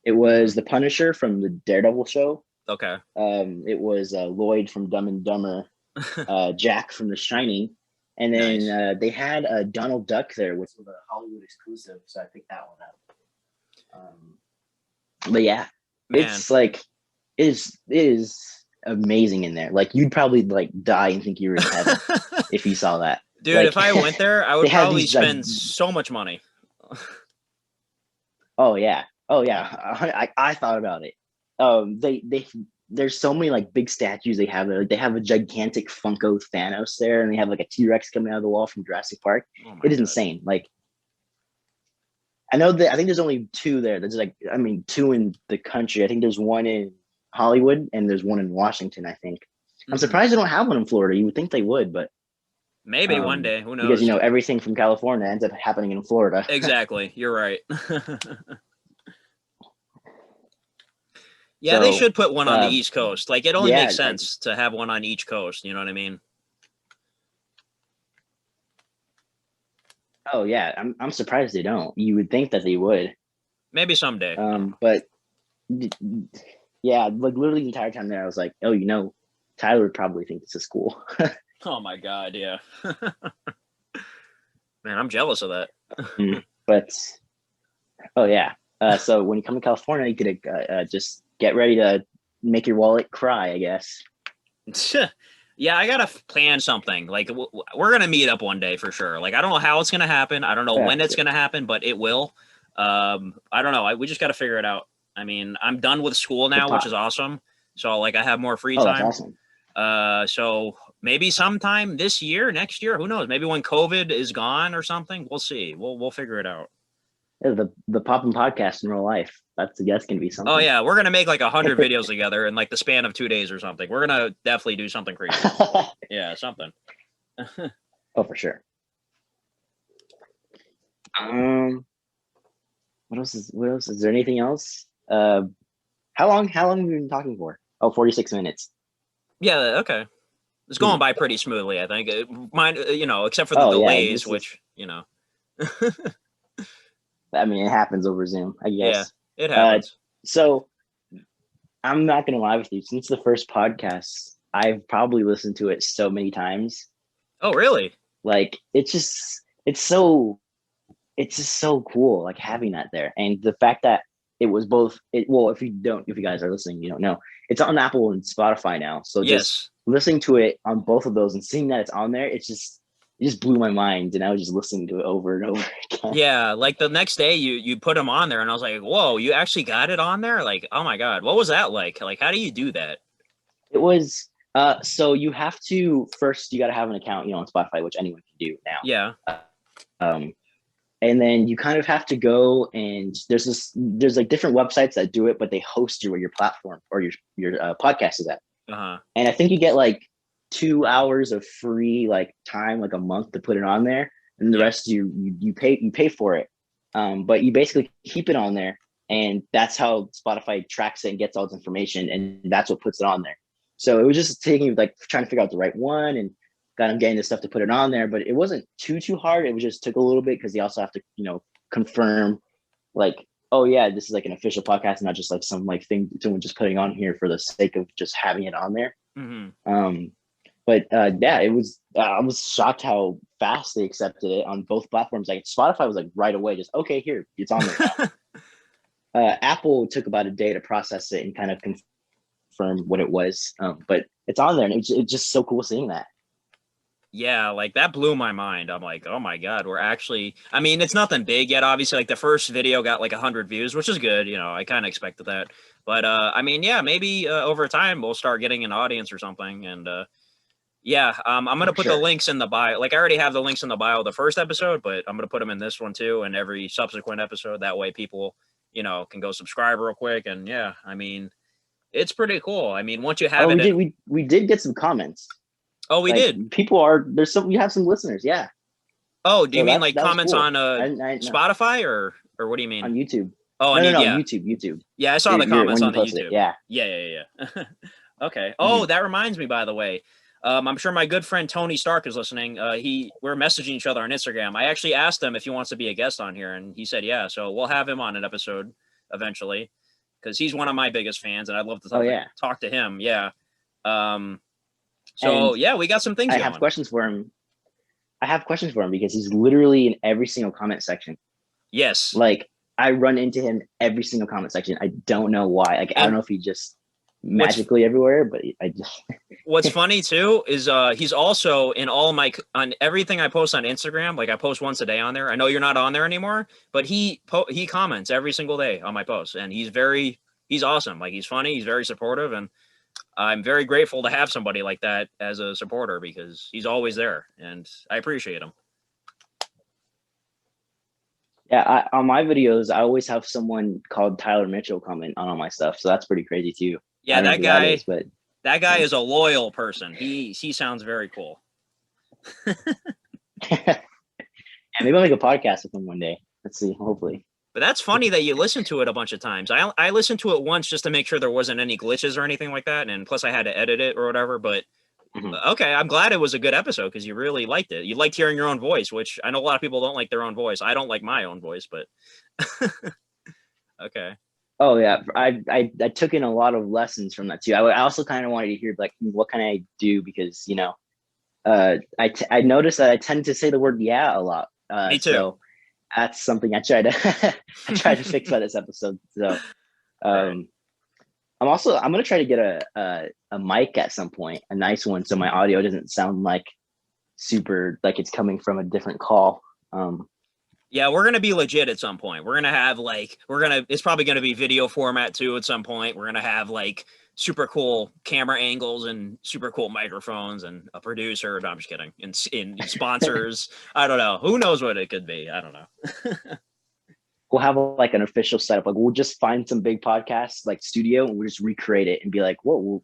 It was the Punisher from the Daredevil show. Okay. It was Lloyd from Dumb and Dumber, Jack from The Shining, and then nice. They had a Donald Duck there, which was a Hollywood exclusive, so I picked that one up. But yeah, man. It's like it is amazing in there. Like you'd probably like die and think you were in heaven if you saw that. Dude, like, if I went there, I would probably spend so much money. Oh yeah. I thought about it. There's so many like big statues they have there. Like, they have a gigantic Funko Thanos there, and they have like a T-Rex coming out of the wall from Jurassic Park. It is insane. Like I think there's only 2 there. There's 2 in the country. I think there's one in Hollywood and there's one in Washington, I think. I'm surprised they don't have one in Florida. You would think they would, but maybe one day. Who knows? Because everything from California ends up happening in Florida. Exactly. You're right. Yeah, so, they should put one on the East Coast. Like it only makes sense to have one on each coast. You know what I mean? Oh yeah, I'm surprised they don't. You would think that they would. Maybe someday. But yeah, like literally the entire time there, I was like, oh, Tyler would probably think this is cool. Oh my god, yeah. Man, I'm jealous of that. But oh yeah. So when you come to California, you could just get ready to make your wallet cry, I guess. Yeah, I gotta plan something. Like we're gonna meet up one day for sure. Like I don't know how it's gonna happen. I don't know when it's gonna happen, but it will. I don't know. We just gotta figure it out. I mean, I'm done with school now, which is awesome. So like I have more free time. That's awesome. So maybe sometime this year, next year, who knows? Maybe when COVID is gone or something. We'll see. We'll figure it out. Yeah, the Poppin' Podcast in real life. That's gonna be something. Oh yeah, we're gonna make like 100 videos together in like the span of 2 days or something. We're gonna definitely do something crazy. Yeah, something. Oh, for sure. What else? Is there anything else? How long have we been talking for? Oh, 46 minutes. Yeah. Okay. It's going by pretty smoothly, I think. Mine, except for the delays, which. I mean, it happens over Zoom, I guess. Yeah, it happens. So I'm not going to lie with you. Since the first podcast, I've probably listened to it so many times. Oh, really? Like, it's just so cool, like having that there. And the fact that it was both, if you guys are listening, you don't know, it's on Apple and Spotify now. So just listening to it on both of those and seeing that it's on there, it just blew my mind, and I was just listening to it over and over again. Yeah, like the next day you put them on there, and I was like, whoa, you actually got it on there? Like, oh my god, what was that like? Like, how do you do that? It was so you have to first, you got to have an account, on Spotify, which anyone can do now. Yeah. And then you kind of have to go, and there's like different websites that do it, but they host your platform or your podcast is at. And I think you get like 2 hours of free like time, like a month to put it on there, and the rest you pay for it. But you basically keep it on there, and that's how Spotify tracks it and gets all its information, and that's what puts it on there. So it was just taking like trying to figure out the right one, and got him getting this stuff to put it on there, but it wasn't too hard. It was just took a little bit because you also have to, confirm like, oh yeah, this is like an official podcast, not just like some like thing someone just putting on here for the sake of just having it on there. But yeah, it was. I was shocked how fast they accepted it on both platforms. Like Spotify was like right away, just okay, here it's on there now. Apple took about a day to process it and kind of confirm what it was, but it's on there, and it's just so cool seeing that. Yeah, like that blew my mind. I'm like, oh my God, we're actually, I mean, it's nothing big yet. Obviously, like the first video got like 100 views, which is good. I kind of expected that. But I mean, yeah, maybe over time we'll start getting an audience or something. And yeah, I'm going to put the links in the bio. Like I already have the links in the bio of the first episode, but I'm going to put them in this one too and every subsequent episode. That way people, can go subscribe real quick. And yeah, I mean, it's pretty cool. I mean, once you have we did get some comments. Oh, we did. People we have some listeners. Yeah. Oh, do you mean like comments cool. On Spotify or what do you mean? On YouTube. Oh, no, YouTube. Yeah, I saw the comments on the YouTube. Yeah. Okay. Oh, that reminds me, by the way. I'm sure my good friend Tony Stark is listening. We're messaging each other on Instagram. I actually asked him if he wants to be a guest on here, and he said yeah. So we'll have him on an episode eventually because he's one of my biggest fans, and I'd love to talk to him. Yeah. So yeah, we got some things. I have questions for him because he's literally in every single comment section. Yes. Like I run into him every single comment section. I don't know why. Like I don't know if he just magically everywhere, but I just. What's funny too is he's also in all on everything I post on Instagram. Like I post once a day on there. I know you're not on there anymore, but he comments every single day on my posts, and he's awesome. Like he's funny, he's very supportive, and I'm very grateful to have somebody like that as a supporter because he's always there and I appreciate him. Yeah, on my videos, I always have someone called Tyler Mitchell comment on all my stuff. So that's pretty crazy too. Yeah, that guy is a loyal person. He sounds very cool. Yeah, maybe I'll make a podcast with him one day. Let's see, hopefully. But that's funny that you listened to it a bunch of times. I listened to it once just to make sure there wasn't any glitches or anything like that. And plus I had to edit it or whatever. But okay, I'm glad it was a good episode because you really liked it. You liked hearing your own voice, which I know a lot of people don't like their own voice. I don't like my own voice, but okay. Oh, yeah. I took in a lot of lessons from that too. I also kind of wanted to hear like, what can I do? Because, I noticed that I tend to say the word yeah a lot. Me too. So, that's something I tried to fix by this episode. So I'm going to try to get a mic at some point, a nice one. So my audio doesn't sound like super, like it's coming from a different call. Yeah, we're going to be legit at some point. We're going to have it's probably going to be video format too at some point. We're going to have like super cool camera angles and super cool microphones and a producer. No, I'm just kidding. And sponsors. I don't know. Who knows what it could be? I don't know. We'll have like an official setup. Like we'll just find some big podcast like studio and we'll just recreate it and be like, whoa,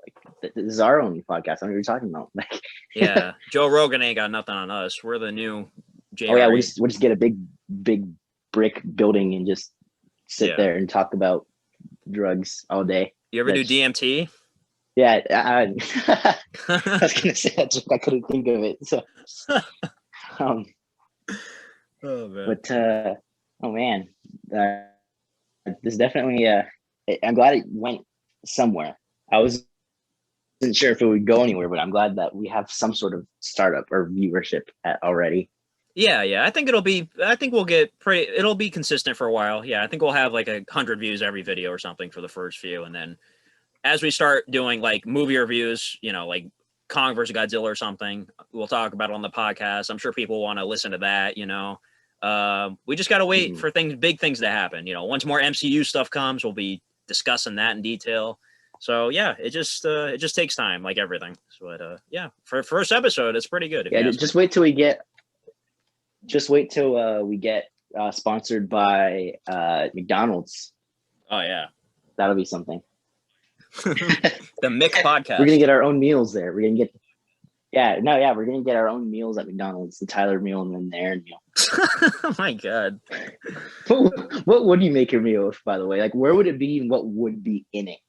like this is our own podcast. I don't know what you're talking about. Like, yeah, Joe Rogan ain't got nothing on us. We're the new JRE. Oh yeah, we'll just get a big brick building and just sit there and talk about drugs all day. You ever do DMT? Yeah, I was gonna say that joke. I couldn't think of it. So, oh man. But oh man, this definitely. I'm glad it went somewhere. I wasn't sure if it would go anywhere, but I'm glad that we have some sort of startup or viewership already. Yeah. I think we'll get it'll be consistent for a while. Yeah, I think we'll have like 100 views every video or something for the first few. And then as we start doing like movie reviews, like Kong vs. Godzilla or something, we'll talk about it on the podcast. I'm sure people want to listen to that, we just got to wait for big things to happen. Once more MCU stuff comes, we'll be discussing that in detail. So yeah, it just takes time like everything. But yeah, for first episode, it's pretty good. Yeah, just wait till we get sponsored by McDonald's. Oh yeah, that'll be something. The Mick podcast. We're gonna get our own meals there. We're gonna get our own meals at McDonald's. The Tyler meal and then the Aaron meal. Oh my god. What would you make your meal with, by the way? Like where would it be and what would be in it?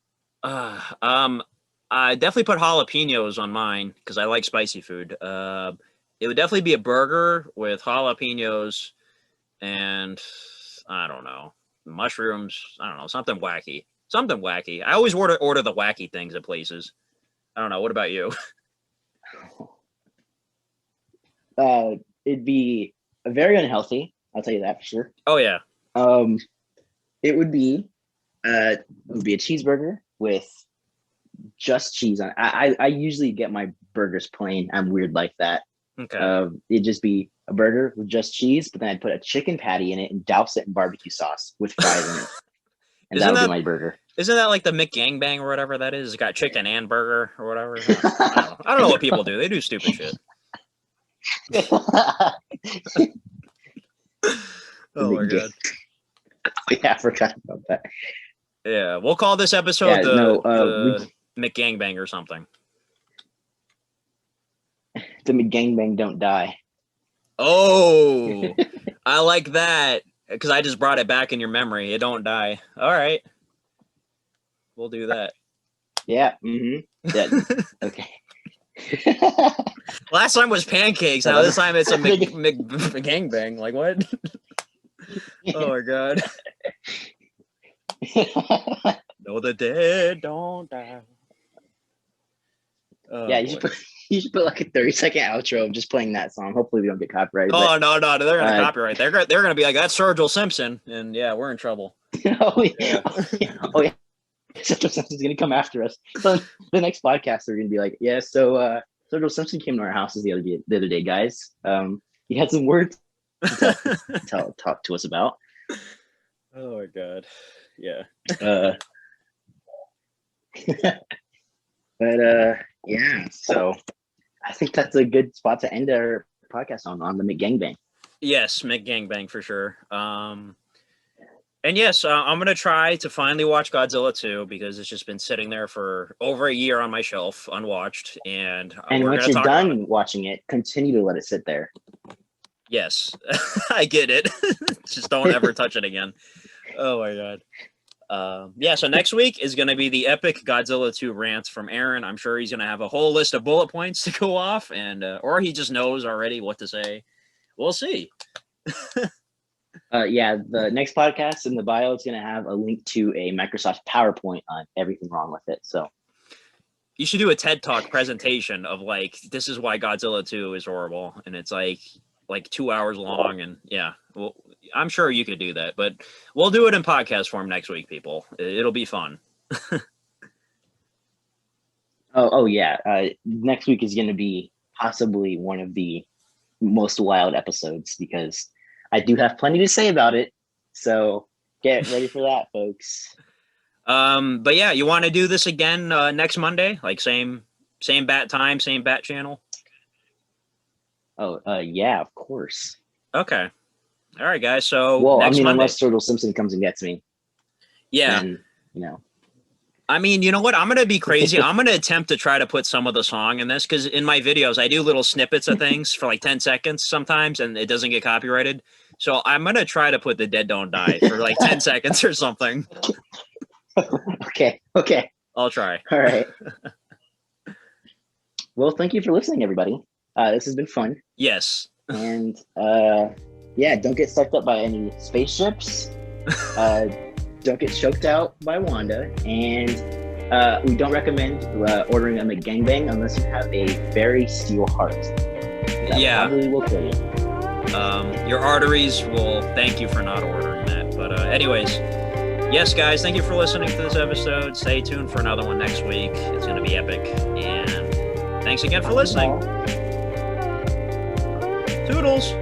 I definitely put jalapenos on mine because I like spicy food. It would definitely be a burger with jalapenos and I don't know, mushrooms. I don't know, something wacky. Something wacky. I always order the wacky things at places. I don't know. What about you? It'd be very unhealthy. I'll tell you that for sure. Oh yeah. It would be a cheeseburger with just cheese on it. I usually get my burgers plain. I'm weird like that. Okay. It'd just be a burger with just cheese, but then I'd put a chicken patty in it and douse it in barbecue sauce with fries in it. And that would be my burger. Isn't that like the McGangbang or whatever that is? It's got chicken and burger or whatever. I don't know what people do. They do stupid shit. Oh my god. Yeah, I forgot about that. Yeah, we'll call this episode the McGangbang or something. The McGangbang don't die. Oh, I like that because I just brought it back in your memory. It don't die. All right, we'll do that. Yeah. Mm-hmm. Yeah. Okay. Last time was pancakes. Now this time it's a McGangbang. Like what? Oh my god. No, the dead don't die. Oh, yeah, you should put like a 30-second outro of just playing that song. Hopefully we don't get copyrighted. Oh, no, they're gonna copyright. They're gonna be like, that's Sergio Simpson, and yeah, we're in trouble. Oh yeah. Sergio Simpson's gonna come after us. So the next podcast they're gonna be like, yeah, so Sergio Simpson came to our houses the other day, guys. He had some words to talk to us about. Oh my god. Yeah. But yeah, so I think that's a good spot to end our podcast on the McGangbang. Yes, McGangbang for sure. And yes, I'm gonna try to finally watch Godzilla 2 because it's just been sitting there for over a year on my shelf, unwatched. And once you're done watching it, continue to let it sit there. Yes, I get it. Just don't ever touch it again. Oh my god. Yeah, so next week is going to be the epic Godzilla 2 rant from Aaron. I'm sure he's going to have a whole list of bullet points to go off, and or he just knows already what to say. We'll see. Yeah, the next podcast in the bio is going to have a link to a Microsoft PowerPoint on everything wrong with it. So you should do a TED Talk presentation of like, this is why Godzilla 2 is horrible, and it's like 2 hours long, and yeah, well, I'm sure you could do that, but we'll do it in podcast form next week, people. It'll be fun. Oh yeah. Next week is going to be possibly one of the most wild episodes because I do have plenty to say about it. So get ready for that, folks. But yeah, you want to do this again next Monday? Like same bat time, same bat channel? Oh, yeah, of course. Okay. All right, guys. So next Monday, unless Sergio Simpson comes and gets me. Yeah. Then, you know. I mean, you know what? I'm going to be crazy. I'm going to attempt to try to put some of the song in this because in my videos, I do little snippets of things for like 10 seconds sometimes, and it doesn't get copyrighted. So I'm going to try to put the Dead Don't Die for like 10 seconds or something. Okay. I'll try. All right. Well, thank you for listening, everybody. This has been fun. Yes. And yeah, don't get sucked up by any spaceships. Don't get choked out by Wanda. And we don't recommend ordering a McGangbang unless you have a very steel heart. That probably will kill you. Your arteries will thank you for not ordering that. But anyways, yes, guys, thank you for listening to this episode. Stay tuned for another one next week. It's going to be epic. And thanks again for listening. Toodles.